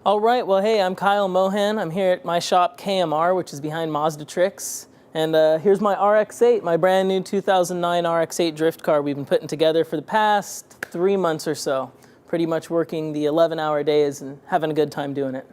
All right, well, hey, I'm Kyle Mohan. I'm here at my shop KMR, which is behind Mazda Tricks. And here's my Rx-8, my brand new 2009 Rx-8 drift car we've been putting together for the past 3 months or so. Pretty much working the 11-hour days and having a good time doing it.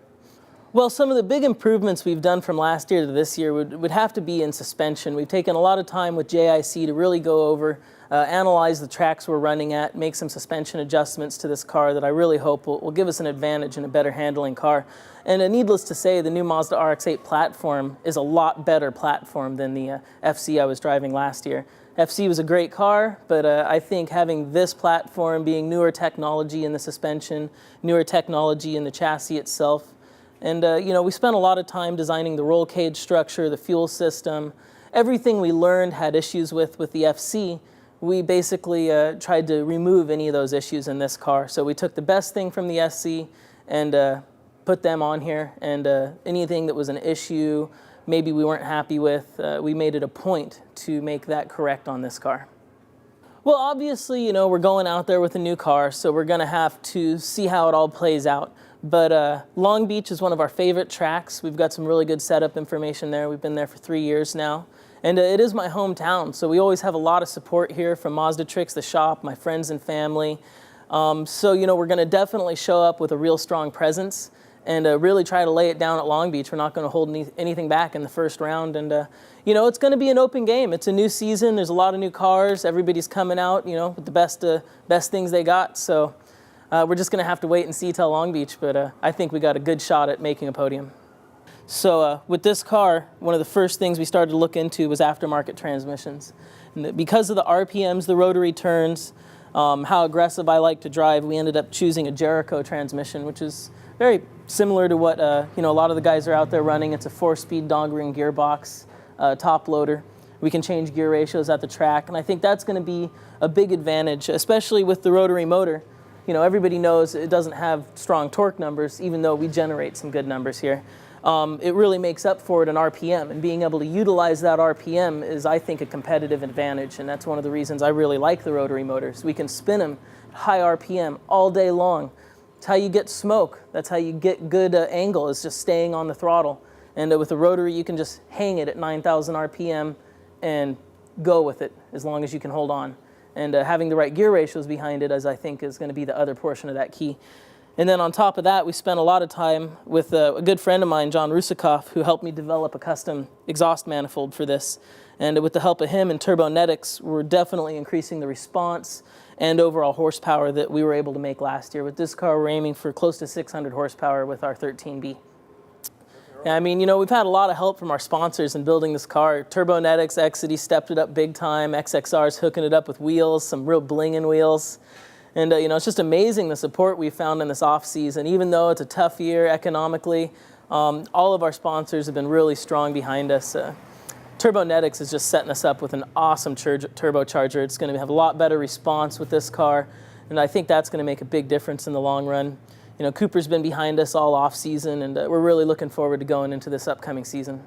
Well, some of the big improvements we've done from last year to this year would have to be in suspension. We've taken a lot of time with JIC to really go over, analyze the tracks we're running at, make some suspension adjustments to this car that I really hope will give us an advantage in a better handling car. And needless to say, the new Mazda Rx-8 platform is a lot better platform than the FC I was driving last year. FC was a great car, but I think having this platform being newer technology in the suspension, newer technology in the chassis itself, and you know, we spent a lot of time designing the roll cage structure, the fuel system. Everything we learned had issues with the FC. We basically tried to remove any of those issues in this car. So we took the best thing from the SC and put them on here. And anything that was an issue, maybe we weren't happy with, we made it a point to make that correct on this car. Well, obviously, you know, we're going out there with a new car, so we're going to have to see how it all plays out. But Long Beach is one of our favorite tracks. We've got some really good setup information there. We've been there for 3 years now. And it is my hometown, so we always have a lot of support here from Mazda Tricks, the shop, my friends and family. So, you know, we're going to definitely show up with a real strong presence and really try to lay it down at Long Beach. We're not going to hold anything back in the first round. And, you know, it's going to be an open game. It's a new season. There's a lot of new cars. Everybody's coming out, you know, with the best things they got. So we're just going to have to wait and see till Long Beach. But I think we got a good shot at making a podium. So with this car, one of the first things we started to look into was aftermarket transmissions. And because of the RPMs, the rotary turns, how aggressive I like to drive, we ended up choosing a Jericho transmission, which is very similar to what you know, a lot of the guys are out there running. It's a 4-speed dog ring gearbox, top loader. We can change gear ratios at the track, and I think that's going to be a big advantage, especially with the rotary motor. You know, everybody knows it doesn't have strong torque numbers, even though we generate some good numbers here. It really makes up for it in RPM, and being able to utilize that RPM is, I think, a competitive advantage, and that's one of the reasons I really like the rotary motors. We can spin them at high RPM all day long. That's how you get smoke. That's how you get good angle, is just staying on the throttle. And with a rotary, you can just hang it at 9,000 RPM and go with it as long as you can hold on. And having the right gear ratios behind it, as I think, is going to be the other portion of that key. And then on top of that, we spent a lot of time with a good friend of mine, John Rusikoff, who helped me develop a custom exhaust manifold for this. And with the help of him and Turbonetics, we're definitely increasing the response and overall horsepower that we were able to make last year. With this car, we're aiming for close to 600 horsepower with our 13B. Yeah, I mean, you know, we've had a lot of help from our sponsors in building this car. Turbonetics, Exity stepped it up big time. XXR's hooking it up with wheels, some real blinging wheels. And, you know, it's just amazing the support we found in this off-season. Even though it's a tough year economically, all of our sponsors have been really strong behind us. Turbonetics is just setting us up with an awesome turbocharger. It's going to have a lot better response with this car, and I think that's going to make a big difference in the long run. You know, Cooper's been behind us all off-season, and we're really looking forward to going into this upcoming season.